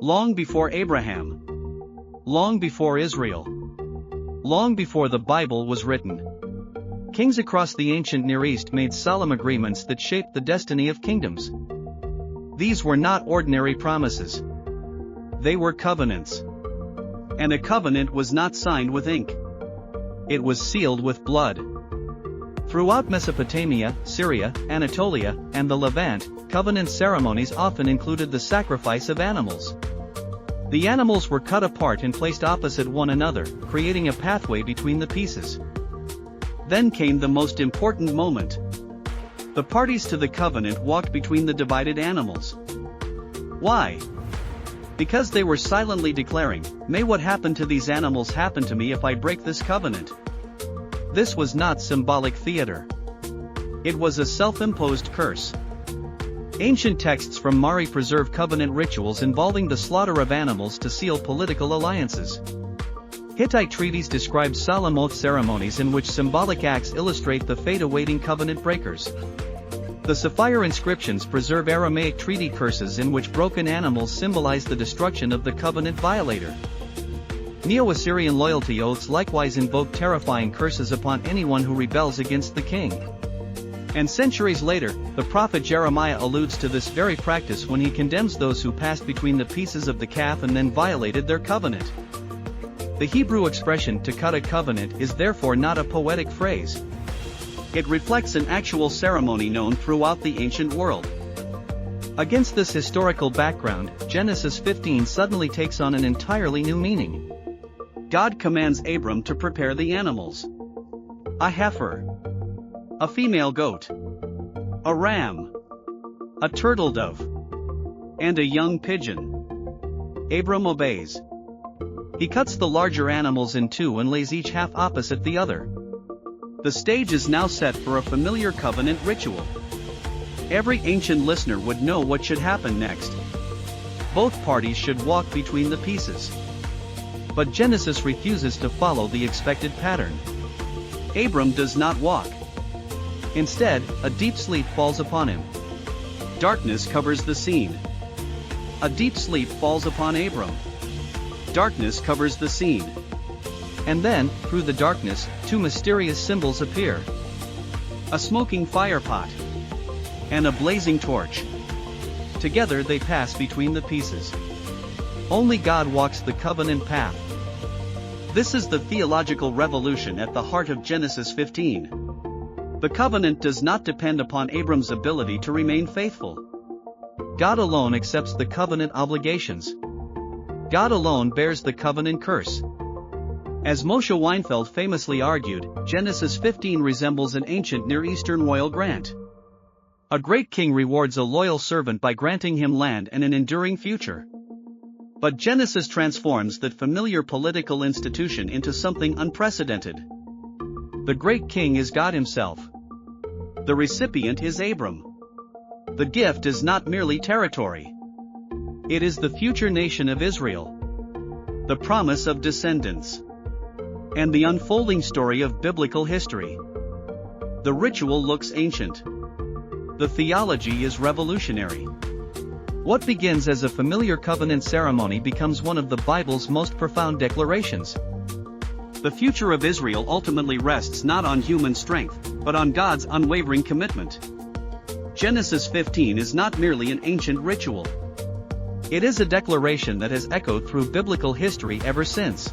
Long before Abraham. Long before Israel. Long before the Bible was written. Kings across the ancient Near East made solemn agreements that shaped the destiny of kingdoms. These were not ordinary promises. They were covenants. And a covenant was not signed with ink. It was sealed with blood. Throughout Mesopotamia, Syria, Anatolia, and the Levant, covenant ceremonies often included the sacrifice of animals. The animals were cut apart and placed opposite one another, creating a pathway between the pieces. Then came the most important moment. The parties to the covenant walked between the divided animals. Why? Because they were silently declaring, "May what happened to these animals happen to me if I break this covenant." This was not symbolic theater. It was a self-imposed curse. Ancient texts from Mari preserve covenant rituals involving the slaughter of animals to seal political alliances. Hittite treaties describe solemn oath ceremonies in which symbolic acts illustrate the fate awaiting covenant breakers. The Sapphire inscriptions preserve Aramaic treaty curses in which broken animals symbolize the destruction of the covenant violator. Neo-Assyrian loyalty oaths likewise invoke terrifying curses upon anyone who rebels against the king. And centuries later, the prophet Jeremiah alludes to this very practice when he condemns those who passed between the pieces of the calf and then violated their covenant. The Hebrew expression "to cut a covenant" is therefore not a poetic phrase. It reflects an actual ceremony known throughout the ancient world. Against this historical background, Genesis 15 suddenly takes on an entirely new meaning. God commands Abram to prepare the animals. A heifer. A female goat. A ram. A turtle dove. And a young pigeon. Abram obeys. He cuts the larger animals in two and lays each half opposite the other. The stage is now set for a familiar covenant ritual. Every ancient listener would know what should happen next. Both parties should walk between the pieces. But Genesis refuses to follow the expected pattern. Abram does not walk. Instead, a deep sleep falls upon him. Darkness covers the scene. A deep sleep falls upon Abram. Darkness covers the scene. And then, through the darkness, two mysterious symbols appear. A smoking firepot. And a blazing torch. Together they pass between the pieces. Only God walks the covenant path. This is the theological revolution at the heart of Genesis 15. The covenant does not depend upon Abram's ability to remain faithful. God alone accepts the covenant obligations. God alone bears the covenant curse. As Moshe Weinfeld famously argued, Genesis 15 resembles an ancient Near Eastern royal grant. A great king rewards a loyal servant by granting him land and an enduring future. But Genesis transforms that familiar political institution into something unprecedented. The great king is God himself. The recipient is Abram. The gift is not merely territory. It is the future nation of Israel. The promise of descendants. And the unfolding story of biblical history. The ritual looks ancient. The theology is revolutionary. What begins as a familiar covenant ceremony becomes one of the Bible's most profound declarations. The future of Israel ultimately rests not on human strength, but on God's unwavering commitment. Genesis 15 is not merely an ancient ritual. It is a declaration that has echoed through biblical history ever since.